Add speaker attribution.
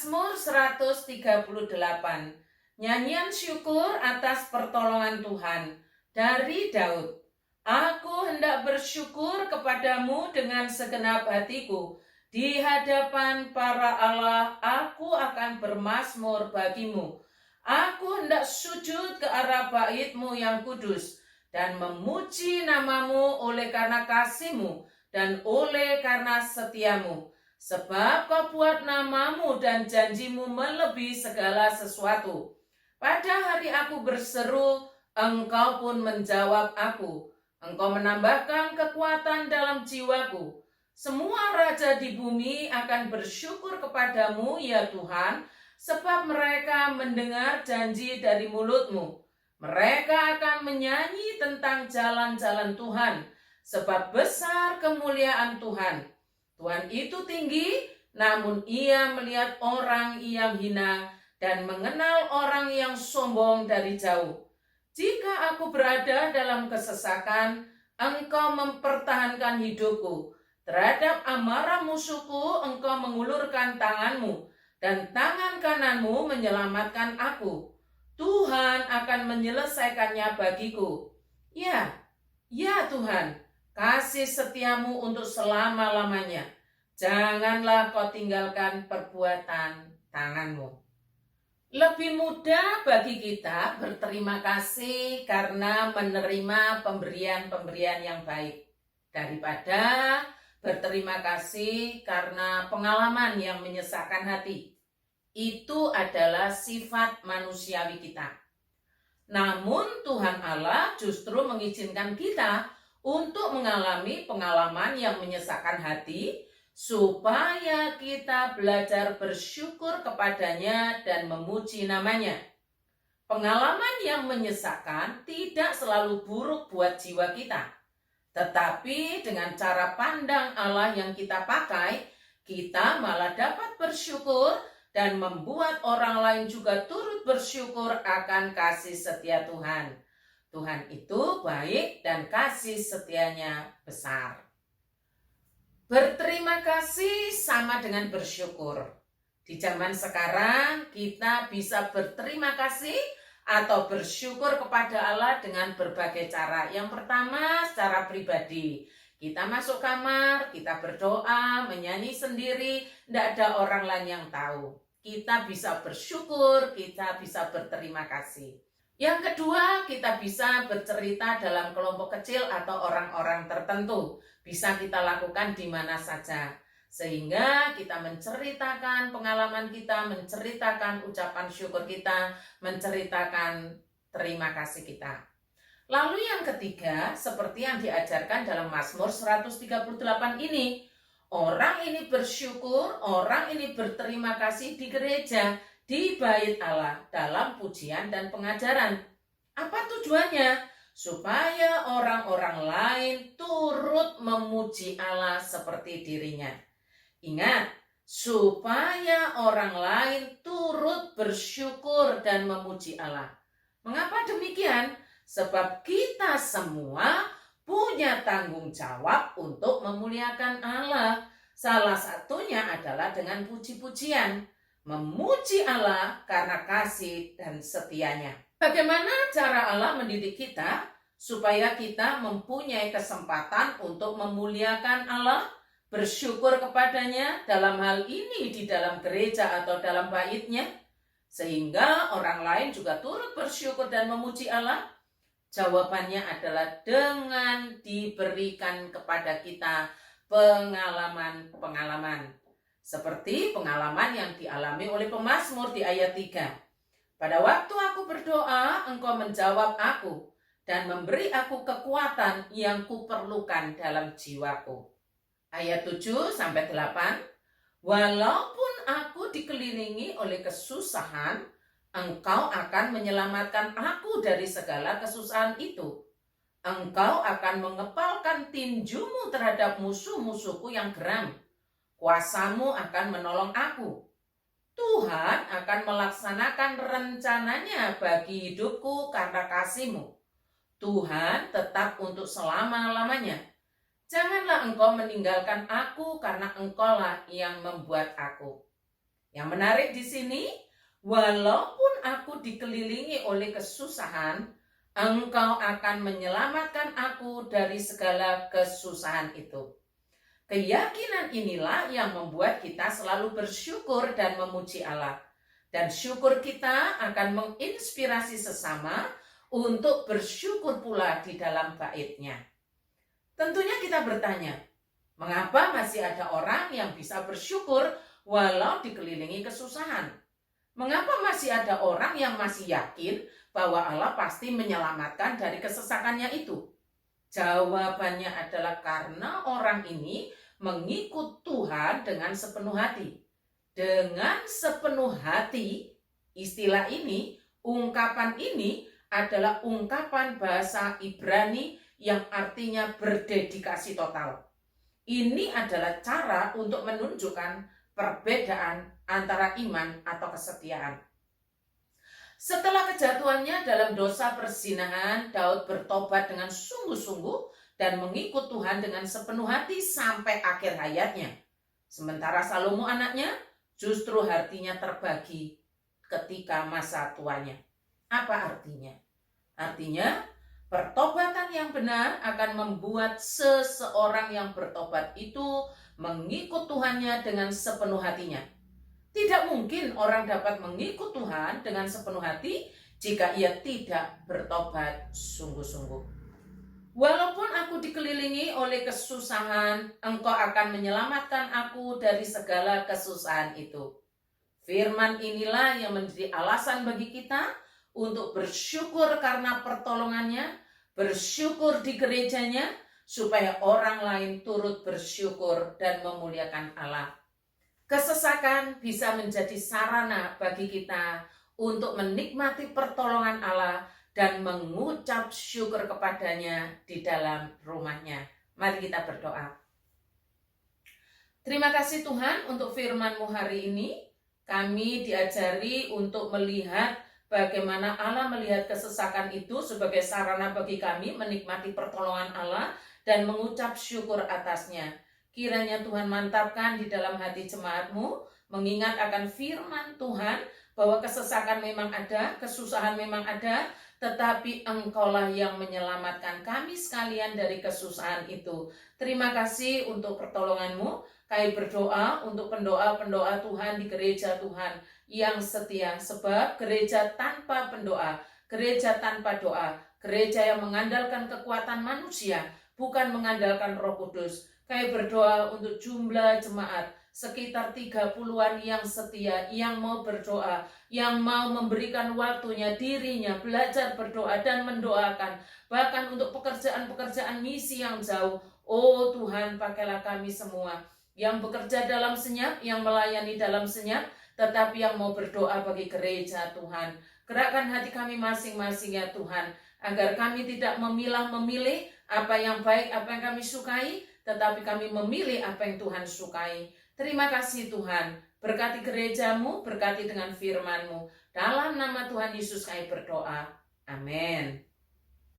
Speaker 1: Mazmur 138. Nyanyian syukur atas pertolongan Tuhan dari Daud. Aku hendak bersyukur kepadamu dengan segenap hatiku. Di hadapan para Allah aku akan bermazmur bagimu. Aku hendak sujud ke arah bait-Mu yang kudus dan memuji namamu oleh karena kasih-Mu dan oleh karena setiamu. Sebab Kau buat namamu dan janjimu melebihi segala sesuatu. Pada hari aku berseru, Engkau pun menjawab aku. Engkau menambahkan kekuatan dalam jiwaku. Semua raja di bumi akan bersyukur kepadamu, ya Tuhan, sebab mereka mendengar janji dari mulut-Mu. Mereka akan menyanyi tentang jalan-jalan Tuhan, sebab besar kemuliaan Tuhan. Tuhan itu tinggi, namun Ia melihat orang yang hina dan mengenal orang yang sombong dari jauh. Jika aku berada dalam kesesakan, Engkau mempertahankan hidupku. Terhadap amarah musuhku, Engkau mengulurkan tangan-Mu, dan tangan kanan-Mu menyelamatkan aku. Tuhan akan menyelesaikannya bagiku. Ya Tuhan, kasih setiamu untuk selama-lamanya. Janganlah Kau tinggalkan perbuatan tangan-Mu. Lebih mudah bagi kita berterima kasih karena menerima pemberian-pemberian yang baik daripada berterima kasih karena pengalaman yang menyesakkan hati. Itu adalah sifat manusiawi kita. Namun Tuhan Allah justru mengizinkan kita untuk mengalami pengalaman yang menyesakkan hati, supaya kita belajar bersyukur kepadanya dan memuji namanya. Pengalaman yang menyesakkan tidak selalu buruk buat jiwa kita. Tetapi dengan cara pandang Allah yang kita pakai, kita malah dapat bersyukur dan membuat orang lain juga turut bersyukur akan kasih setia Tuhan. Tuhan itu baik dan kasih setianya besar. Berterima kasih sama dengan bersyukur. Di zaman sekarang kita bisa berterima kasih atau bersyukur kepada Allah dengan berbagai cara. Yang pertama, secara pribadi. Kita masuk kamar, kita berdoa, menyanyi sendiri, tidak ada orang lain yang tahu. Kita bisa bersyukur, kita bisa berterima kasih. Yang kedua, kita bisa bercerita dalam kelompok kecil atau orang-orang tertentu. Bisa kita lakukan di mana saja. Sehingga kita menceritakan pengalaman kita, menceritakan ucapan syukur kita, menceritakan terima kasih kita. Lalu yang ketiga, seperti yang diajarkan dalam Mazmur 138 ini, orang ini bersyukur, orang ini berterima kasih di gereja, di bait Allah dalam pujian dan pengajaran. Apa tujuannya? Supaya orang-orang lain turut memuji Allah seperti dirinya. Ingat, supaya orang lain turut bersyukur dan memuji Allah. Mengapa demikian? Sebab kita semua punya tanggung jawab untuk memuliakan Allah. Salah satunya adalah dengan puji-pujian. Memuji Allah karena kasih dan setianya. Bagaimana cara Allah mendidik kita supaya kita mempunyai kesempatan untuk memuliakan Allah, bersyukur kepadanya dalam hal ini di dalam gereja atau dalam bait-Nya, sehingga orang lain juga turut bersyukur dan memuji Allah? Jawabannya adalah dengan diberikan kepada kita pengalaman-pengalaman. Seperti pengalaman yang dialami oleh pemazmur di ayat 3. Pada waktu aku berdoa, Engkau menjawab aku dan memberi aku kekuatan yang kuperlukan dalam jiwaku. Ayat 7-8. Walaupun aku dikelilingi oleh kesusahan, Engkau akan menyelamatkan aku dari segala kesusahan itu. Engkau akan mengepalkan tinjumu terhadap musuh-musuhku yang geram. Kuasamu akan menolong aku. Tuhan akan melaksanakan rencananya bagi hidupku karena kasih-Mu. Tuhan tetap untuk selama-lamanya. Janganlah Engkau meninggalkan aku karena Engkaulah yang membuat aku. Yang menarik di sini, walaupun aku dikelilingi oleh kesusahan, Engkau akan menyelamatkan aku dari segala kesusahan itu. Keyakinan inilah yang membuat kita selalu bersyukur dan memuji Allah. Dan syukur kita akan menginspirasi sesama untuk bersyukur pula di dalam bait-Nya. Tentunya kita bertanya, mengapa masih ada orang yang bisa bersyukur walau dikelilingi kesusahan? Mengapa masih ada orang yang masih yakin bahwa Allah pasti menyelamatkan dari kesesakannya itu? Jawabannya adalah karena orang ini mengikut Tuhan dengan sepenuh hati. Dengan sepenuh hati, istilah ini, ungkapan ini adalah ungkapan bahasa Ibrani yang artinya berdedikasi total. Ini adalah cara untuk menunjukkan perbedaan antara iman atau kesetiaan. Setelah kejatuhannya dalam dosa perzinahan, Daud bertobat dengan sungguh-sungguh dan mengikut Tuhan dengan sepenuh hati sampai akhir hayatnya. Sementara Salomo anaknya justru hatinya terbagi ketika masa tuanya. Apa artinya? Artinya, pertobatan yang benar akan membuat seseorang yang bertobat itu mengikut Tuhannya dengan sepenuh hatinya. Tidak mungkin orang dapat mengikut Tuhan dengan sepenuh hati jika ia tidak bertobat sungguh-sungguh. Walaupun aku dikelilingi oleh kesusahan, Engkau akan menyelamatkan aku dari segala kesusahan itu. Firman inilah yang menjadi alasan bagi kita untuk bersyukur karena pertolongannya, bersyukur di gerejanya, supaya orang lain turut bersyukur dan memuliakan Allah. Kesesakan bisa menjadi sarana bagi kita untuk menikmati pertolongan Allah dan mengucap syukur kepadanya di dalam rumahnya. Mari kita berdoa. Terima kasih Tuhan untuk firman-Mu hari ini. Kami diajari untuk melihat bagaimana Allah melihat kesesakan itu sebagai sarana bagi kami menikmati pertolongan Allah dan mengucap syukur atasnya. Kiranya Tuhan mantapkan di dalam hati jemaat-Mu, mengingat akan firman Tuhan bahwa kesesakan memang ada, kesusahan memang ada, tetapi Engkaulah yang menyelamatkan kami sekalian dari kesusahan itu. Terima kasih untuk pertolongan-Mu. Kami berdoa untuk pendoa-pendoa Tuhan di gereja Tuhan yang setia, sebab gereja tanpa pendoa, gereja tanpa doa, gereja yang mengandalkan kekuatan manusia, bukan mengandalkan Roh Kudus. Kami berdoa untuk jumlah jemaat sekitar 30-an yang setia, yang mau berdoa, yang mau memberikan waktunya, dirinya, belajar berdoa dan mendoakan. Bahkan untuk pekerjaan-pekerjaan misi yang jauh. Oh Tuhan, pakailah kami semua yang bekerja dalam senyap, yang melayani dalam senyap, tetapi yang mau berdoa bagi gereja Tuhan. Gerakkan hati kami masing-masing ya Tuhan, agar kami tidak memilah-memilih apa yang baik, apa yang kami sukai, tetapi kami memilih apa yang Tuhan sukai. Terima kasih Tuhan. Berkati gereja-Mu, berkati dengan firman-Mu. Dalam nama Tuhan Yesus kami berdoa. Amin.